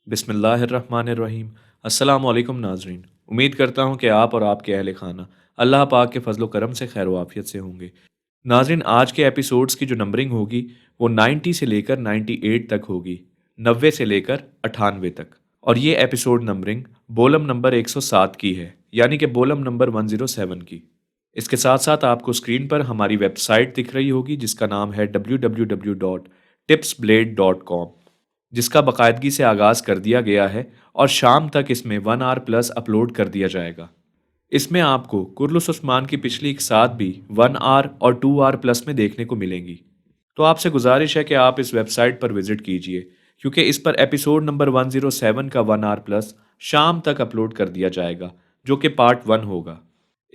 बिस्मिल्लाहिर्रहमानिर्रहीम। अस्सलाम वालेकुम नाजरीन। उम्मीद करता हूँ कि आप और आपके अहल खाना अल्लाह पाक के फजल करम से खैर आफियत से होंगे। नाजरीन, आज के एपिसोड्स की जो नंबरिंग होगी वो 90 से लेकर 98 तक होगी, 90 से लेकर 98 तक। और ये एपिसोड नंबरिंग बोलम नंबर 107 की है, यानी कि बोलम नंबर 107 की। इसके साथ साथ आपको स्क्रीन पर हमारी वेबसाइट दिख रही होगी जिसका नाम है www.tipsblade.com, जिसका बाकायदगी से आगाज़ कर दिया गया है और शाम तक इसमें 1 आवर प्लस अपलोड कर दिया जाएगा। इसमें आपको कुर्लुस उस्मान की पिछली एक साथ भी 1 आवर और 2 आवर प्लस में देखने को मिलेंगी। तो आपसे गुजारिश है कि आप इस वेबसाइट पर विजिट कीजिए, क्योंकि इस पर एपिसोड नंबर 107 का 1 आवर प्लस शाम तक अपलोड कर दिया जाएगा, जो कि पार्ट 1 होगा।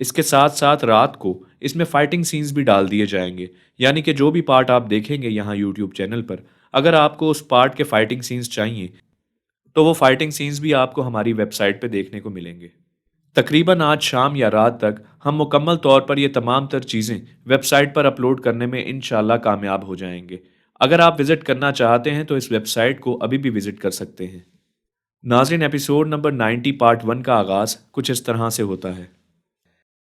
इसके साथ साथ रात को इसमें फाइटिंग सीन्स भी डाल दिए जाएंगे, यानी कि जो भी पार्ट आप देखेंगे यहाँ यूट्यूब चैनल पर, अगर आपको उस पार्ट के फाइटिंग सीन्स चाहिए तो वो फाइटिंग सीन्स भी आपको हमारी वेबसाइट पे देखने को मिलेंगे। तकरीबन आज शाम या रात तक हम मुकम्मल तौर पर ये तमाम तर चीज़ें वेबसाइट पर अपलोड करने में इंशाल्लाह कामयाब हो जाएंगे। अगर आप विज़िट करना चाहते हैं तो इस वेबसाइट को अभी भी विज़िट कर सकते हैं। नाज़रीन, एपिसोड नंबर 90 पार्ट 1 का आगाज़ कुछ इस तरह से होता है।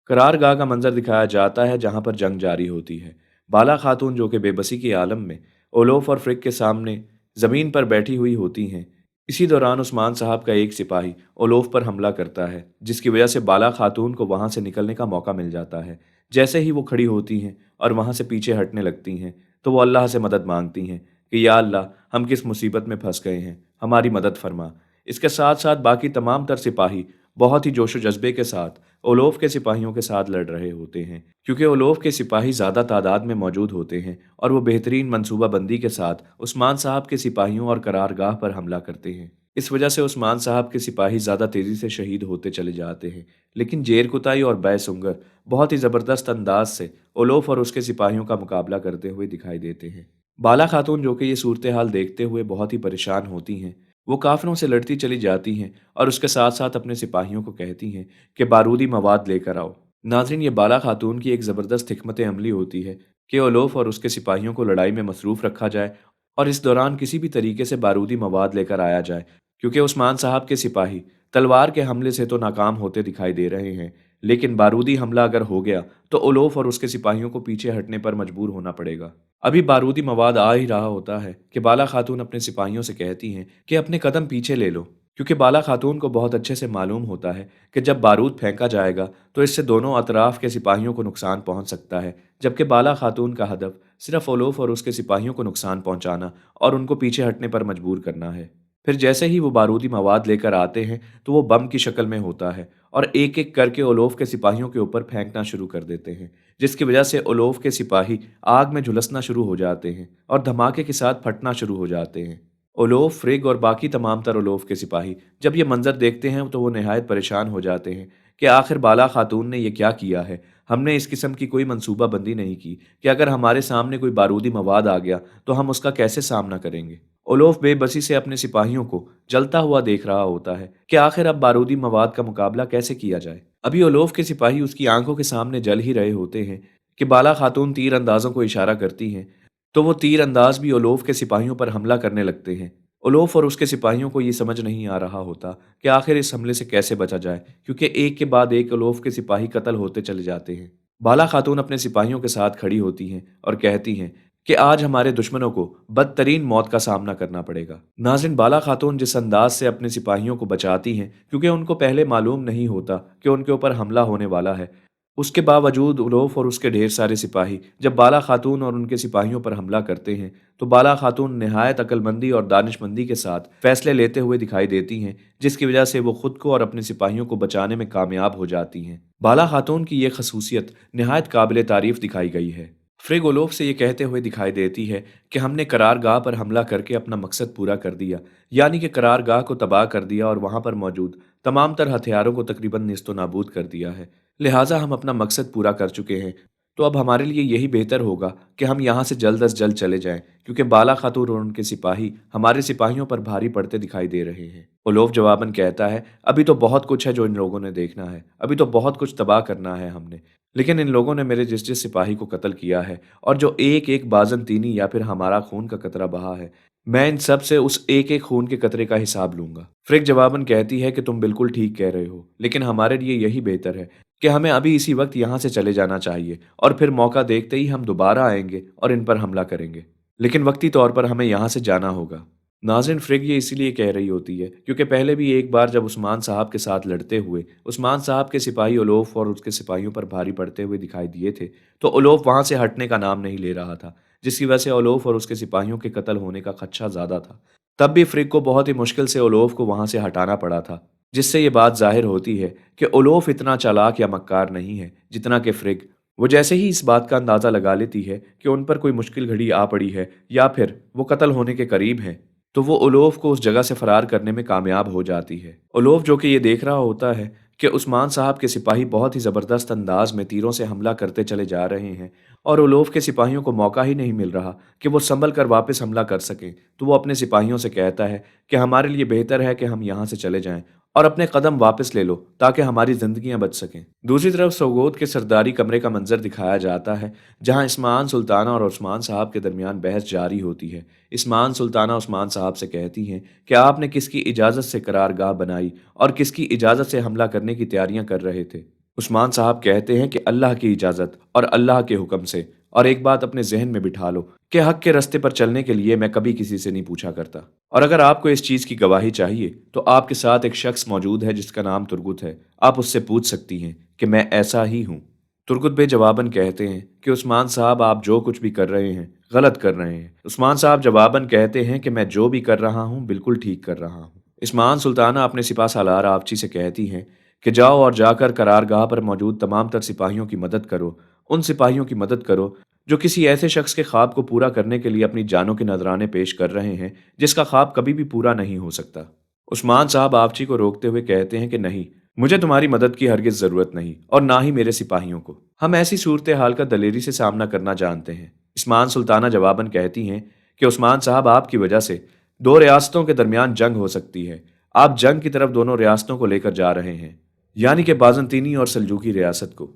करारगाह का मंजर दिखाया जाता है जहां पर जंग जारी होती है। बाला खातून, जो कि बेबसी के आलम में ओलोफ और फ्रिक के सामने ज़मीन पर बैठी हुई होती हैं, इसी दौरान उस्मान साहब का एक सिपाही ओलोफ पर हमला करता है, जिसकी वजह से बाला खातून को वहां से निकलने का मौका मिल जाता है। जैसे ही वो खड़ी होती हैं और वहां से पीछे हटने लगती हैं तो वो अल्लाह से मदद मांगती हैं कि या अल्लाह, हम किस मुसीबत में फंस गए हैं, हमारी मदद फरमा। इसके साथ साथ बाकी तमाम तर सिपाही बहुत ही जोश व जज्बे के साथ ओलोफ के सिपाहियों के साथ लड़ रहे होते हैं, क्योंकि ओलोफ के सिपाही ज़्यादा तादाद में मौजूद होते हैं और वो बेहतरीन मनसूबा बंदी के साथ उस्मान साहब के सिपाहियों और करारगाह पर हमला करते हैं। इस वजह से उस्मान साहब के सिपाही ज़्यादा तेज़ी से शहीद होते चले जाते हैं, लेकिन जेर कुताई और बैसुंगर बहुत ही ज़बरदस्त अंदाज से ओलोफ और उसके सिपाहियों का मुकाबला करते हुए दिखाई देते हैं। बाला खातून, जो कि ये सूरत हाल देखते हुए बहुत ही परेशान होती हैं, वो काफिरों से लड़ती चली जाती हैं और उसके साथ साथ अपने सिपाहियों को कहती हैं कि बारूदी मवाद लेकर आओ। नाज़रीन, ये बाला खातून की एक ज़बरदस्त हिकमत अमली होती है कि ओलोफ और उसके सिपाहियों को लड़ाई में मसरूफ़ रखा जाए और इस दौरान किसी भी तरीके से बारूदी मवाद लेकर आया जाए, क्योंकि उस्मान साहब के सिपाही तलवार के हमले से तो नाकाम होते दिखाई दे रहे हैं, लेकिन बारूदी हमला अगर हो गया तो ओलोफ और उसके सिपाहियों को पीछे हटने पर मजबूर होना पड़ेगा। अभी बारूदी मवाद आ ही रहा होता है कि बाला खातून अपने सिपाहियों से कहती हैं कि अपने कदम पीछे ले लो, क्योंकि बाला खातून को बहुत अच्छे से मालूम होता है कि जब बारूद फेंका जाएगा तो इससे दोनों अतराफ के सिपाहियों को नुकसान पहुंच सकता है, जबकि बाला खातून का हदफ सिर्फ ओलोफ और उसके सिपाहियों को नुकसान पहुंचाना और उनको पीछे हटने पर मजबूर करना है। फिर जैसे ही वो बारूदी मवाद लेकर आते हैं तो वो बम की शक्ल में होता है और एक एक करके ओलोफ के सिपाहियों के ऊपर फेंकना शुरू कर देते हैं, जिसकी वजह से ओलोफ के सिपाही आग में झुलसना शुरू हो जाते हैं और धमाके के साथ फटना शुरू हो जाते हैं। ओलोफ, फ्रिग और बाकी तमाम तर ओलोफ के सिपाही जब ये मंजर देखते हैं तो वो नहायत परेशान हो जाते हैं कि आखिर बाला खातून ने ये क्या किया है। हमने इस किस्म की कोई मंसूबा बंदी नहीं की कि अगर हमारे सामने कोई बारूदी मवाद आ गया तो हम उसका कैसे सामना करेंगे। ओलोफ बेबसी से अपने सिपाहियों को जलता हुआ देख रहा होता है कि आखिर अब बारूदी मवाद का मुकाबला कैसे किया जाए। अभी ओलोफ के सिपाही उसकी आंखों के सामने जल ही रहे होते हैं कि बाला खातून तीर अंदाजों को इशारा करती हैं, तो वो तीर अंदाज भी ओलोफ के सिपाहियों पर हमला करने लगते हैं। ओलोफ और उसके सिपाहियों को ये समझ नहीं आ रहा होता कि आखिर इस हमले से कैसे बचा जाए, क्योंकि एक के बाद एक ओलोफ के सिपाही कत्ल होते चले जाते हैं। बाला खातून अपने सिपाहियों के साथ खड़ी होती हैं और कहती हैं कि आज हमारे दुश्मनों को बदतरीन मौत का सामना करना पड़ेगा। नाज़रीन, बाला खातून जिस अंदाज से अपने सिपाहियों को बचाती हैं, क्योंकि उनको पहले मालूम नहीं होता कि उनके ऊपर हमला होने वाला है, उसके बावजूद उलोफ और उसके ढेर सारे सिपाही जब बाला खातून और उनके सिपाहियों पर हमला करते हैं तो बाला खातून निहायत अक्लमंदी और दानिशमंदी के साथ फैसले लेते हुए दिखाई देती हैं, जिसकी वजह से वो खुद को और अपने सिपाहियों को बचाने में कामयाब हो जाती हैं। बाला खातून की ये खसूसियत निहायत काबिल तारीफ दिखाई गई है। फ्रिग ओलोफ से ये कहते हुए दिखाई देती है कि हमने करारगाह पर हमला करके अपना मकसद पूरा कर दिया, यानी कि करारगाह को तबाह कर दिया और वहां पर मौजूद तमाम तर हथियारों को तकरीबन निस्तो नाबूद कर दिया है। लिहाजा हम अपना मकसद पूरा कर चुके हैं, तो अब हमारे लिए यही बेहतर होगा कि हम यहाँ से जल्द अज जल्द चले जाएं, क्योंकि बाला खातून और उनके सिपाही हमारे सिपाहियों पर भारी पड़ते दिखाई दे रहे हैं। ओलोफ जवाबन कहता है, अभी तो बहुत कुछ है जो इन लोगों ने देखना है, अभी तो बहुत कुछ तबाह करना है हमने, लेकिन इन लोगों ने मेरे जिस जिस सिपाही को कत्ल किया है और जो एक एक बाज़ंतीनी या फिर हमारा खून का कतरा बहा है, मैं इन सब से उस एक एक खून के कतरे का हिसाब लूंगा। फ्रिक जवाबन कहती है कि तुम बिल्कुल ठीक कह रहे हो, लेकिन हमारे लिए यही बेहतर है कि हमें अभी इसी वक्त यहाँ से चले जाना चाहिए और फिर मौका देखते ही हम दोबारा आएंगे और इन पर हमला करेंगे। लेकिन वक्ती तौर पर हमें यहाँ से जाना होगा। नाज़रीन, फ्रिग ये इसीलिए कह रही होती है क्योंकि पहले भी एक बार जब उस्मान साहब के साथ लड़ते हुए उस्मान साहब के सिपाही उलोफ और उसके सिपाहियों पर भारी पड़ते हुए दिखाई दिए थे, तो उलोफ वहां से हटने का नाम नहीं ले रहा था, जिसकी वजह से उलोफ और उसके सिपाहियों के कत्ल होने का खदशा ज़्यादा था। तब भी फ्रिग को बहुत ही मुश्किल से उलोफ को वहां से हटाना पड़ा था, जिससे ये बात जाहिर होती है कि उलोफ इतना चालाक या मक्कार नहीं है जितना कि फ्रिग। वो जैसे ही इस बात का अंदाज़ा लगा लेती है कि उन पर कोई मुश्किल घड़ी आ पड़ी है या फिर वो कत्ल होने के करीब हैं, तो वो उलोफ को उस जगह से फरार करने में कामयाब हो जाती है। उलोफ, जो कि ये देख रहा होता है कि उस्मान साहब के सिपाही बहुत ही ज़बरदस्त अंदाज में तीरों से हमला करते चले जा रहे हैं और उलोफ के सिपाहियों को मौका ही नहीं मिल रहा कि वो संभल कर वापस हमला कर सकें, तो वो अपने सिपाहियों से कहता है कि हमारे लिए बेहतर है कि हम यहाँ से चले जाएं और अपने कदम वापस ले लो ताकि हमारी जिंदगियां बच सकें। दूसरी तरफ सोगोत के सरदारी कमरे का मंजर दिखाया जाता है, जहां इस्मान सुल्ताना और उस्मान साहब के दरमियान बहस जारी होती है। इस्मान सुल्ताना उस्मान साहब से कहती हैं कि आपने किसकी इजाज़त से करारगाह बनाई और किसकी इजाज़त से हमला करने की तैयारियां कर रहे थे। उस्मान साहब कहते हैं कि अल्लाह की इजाज़त और अल्लाह के हुक्म से, और एक बात अपने जहन में बिठा लो कि हक के रास्ते पर चलने के लिए मैं कभी किसी से नहीं पूछा करता। और अगर आपको इस चीज़ की गवाही चाहिए तो आपके साथ एक शख्स मौजूद है जिसका नाम तुर्गुत है, आप उससे पूछ सकती हैं कि मैं ऐसा ही हूँ। तुर्गुत बे जवाबन कहते हैं कि उस्मान साहब, आप जो कुछ भी कर रहे हैं गलत कर रहे हैं। उस्मान साहब जवाबन कहते हैं कि मैं जो भी कर रहा हूँ बिल्कुल ठीक कर रहा हूँ। इस्मान सुल्ताना अपने सिपा सालार आपची से कहती हैं कि जाओ और जाकर करारगाह पर मौजूद तमाम तर सिपाहियों की मदद करो, उन सिपाहियों की मदद करो जो किसी ऐसे शख्स के ख्वाब को पूरा करने के लिए अपनी जानों के नजराने पेश कर रहे हैं जिसका ख्वाब कभी भी पूरा नहीं हो सकता। उस्मान साहब आवची को रोकते हुए कहते हैं कि नहीं, मुझे तुम्हारी मदद की हरगिज जरूरत नहीं और ना ही मेरे सिपाहियों को। हम ऐसी सूरत हाल का दलेरी से सामना करना जानते हैं। इस्मान सुल्ताना जवाबन कहती हैं कि उस्मान साहब, आपकी वजह से दो रियासतों के दरमियान जंग हो सकती है। आप जंग की तरफ दोनों रियासतों को लेकर जा रहे हैं, यानी कि बाजंतीनी और सल्जूकी रियासत को।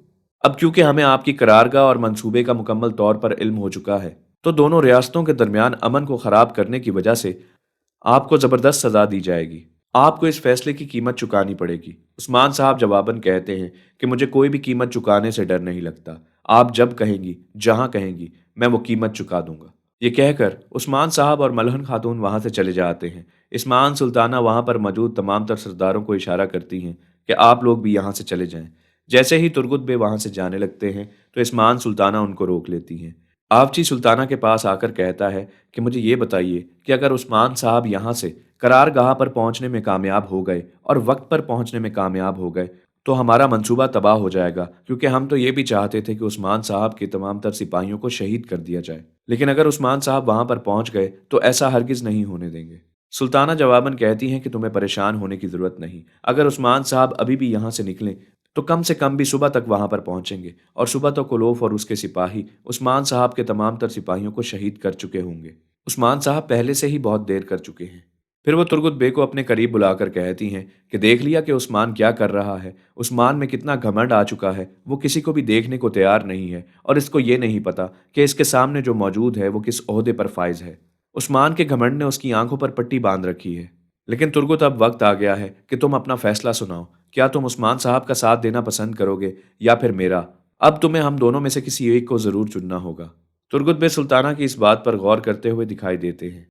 अब क्योंकि हमें आपकी करारगाह और मंसूबे का मुकम्मल तौर पर इल्म हो चुका है, तो दोनों रियासतों के दरमियान अमन को खराब करने की वजह से आपको जबरदस्त सजा दी जाएगी। आपको इस फैसले की कीमत चुकानी पड़ेगी। उस्मान साहब जवाबन कहते हैं कि मुझे कोई भी कीमत चुकाने से डर नहीं लगता। आप जब कहेंगी, जहां कहेंगी, मैं वो कीमत चुका दूंगा। ये कहकर उस्मान साहब और मलहन खातून वहां से चले जाते हैं। इस्मान सुल्ताना वहां पर मौजूद तमाम तर सरदारों को इशारा करती हैं कि आप लोग भी यहाँ से चले जाएं। जैसे ही तुर्गुत बे वहां से जाने लगते हैं तो इस्मान सुल्ताना उनको रोक लेती हैं। आवची सुल्ताना के पास आकर कहता है कि मुझे ये बताइए कि अगर उस्मान साहब यहाँ से करारगाह पर पहुंचने में कामयाब हो गए और वक्त पर पहुंचने में कामयाब हो गए तो हमारा मंसूबा तबाह हो जाएगा, क्योंकि हम तो ये भी चाहते थे कि उस्मान साहब के तमाम तर सिपाहियों को शहीद कर दिया जाए। लेकिन अगर उस्मान साहब वहां पर पहुंच गए तो ऐसा हरगिज नहीं होने देंगे। सुल्ताना जवाबन कहती हैं कि तुम्हें परेशान होने की जरूरत नहीं। अगर उस्मान साहब अभी भी यहाँ से निकलें तो कम से कम भी सुबह तक वहां पर पहुंचेंगे और सुबह तक कुलोफ और उसके सिपाही उस्मान साहब के तमाम तर सिपाहियों को शहीद कर चुके होंगे। उस्मान साहब पहले से ही बहुत देर कर चुके हैं। फिर वो तुर्गुत बे को अपने करीब बुलाकर कहती हैं कि देख लिया कि उस्मान क्या कर रहा है। उस्मान में कितना घमंड आ चुका है, वो किसी को भी देखने को तैयार नहीं है और इसको ये नहीं पता कि इसके सामने जो मौजूद है वो किस ओहदे पर फाइज है। उस्मान के घमंड ने उसकी आंखों पर पट्टी बांध रखी है। लेकिन तुर्गुत, अब वक्त आ गया है कि तुम अपना फैसला सुनाओ। क्या तुम उस्मान साहब का साथ देना पसंद करोगे या फिर मेरा? अब तुम्हें हम दोनों में से किसी एक को जरूर चुनना होगा। तुर्गुत बे सुल्ताना की इस बात पर गौर करते हुए दिखाई देते हैं।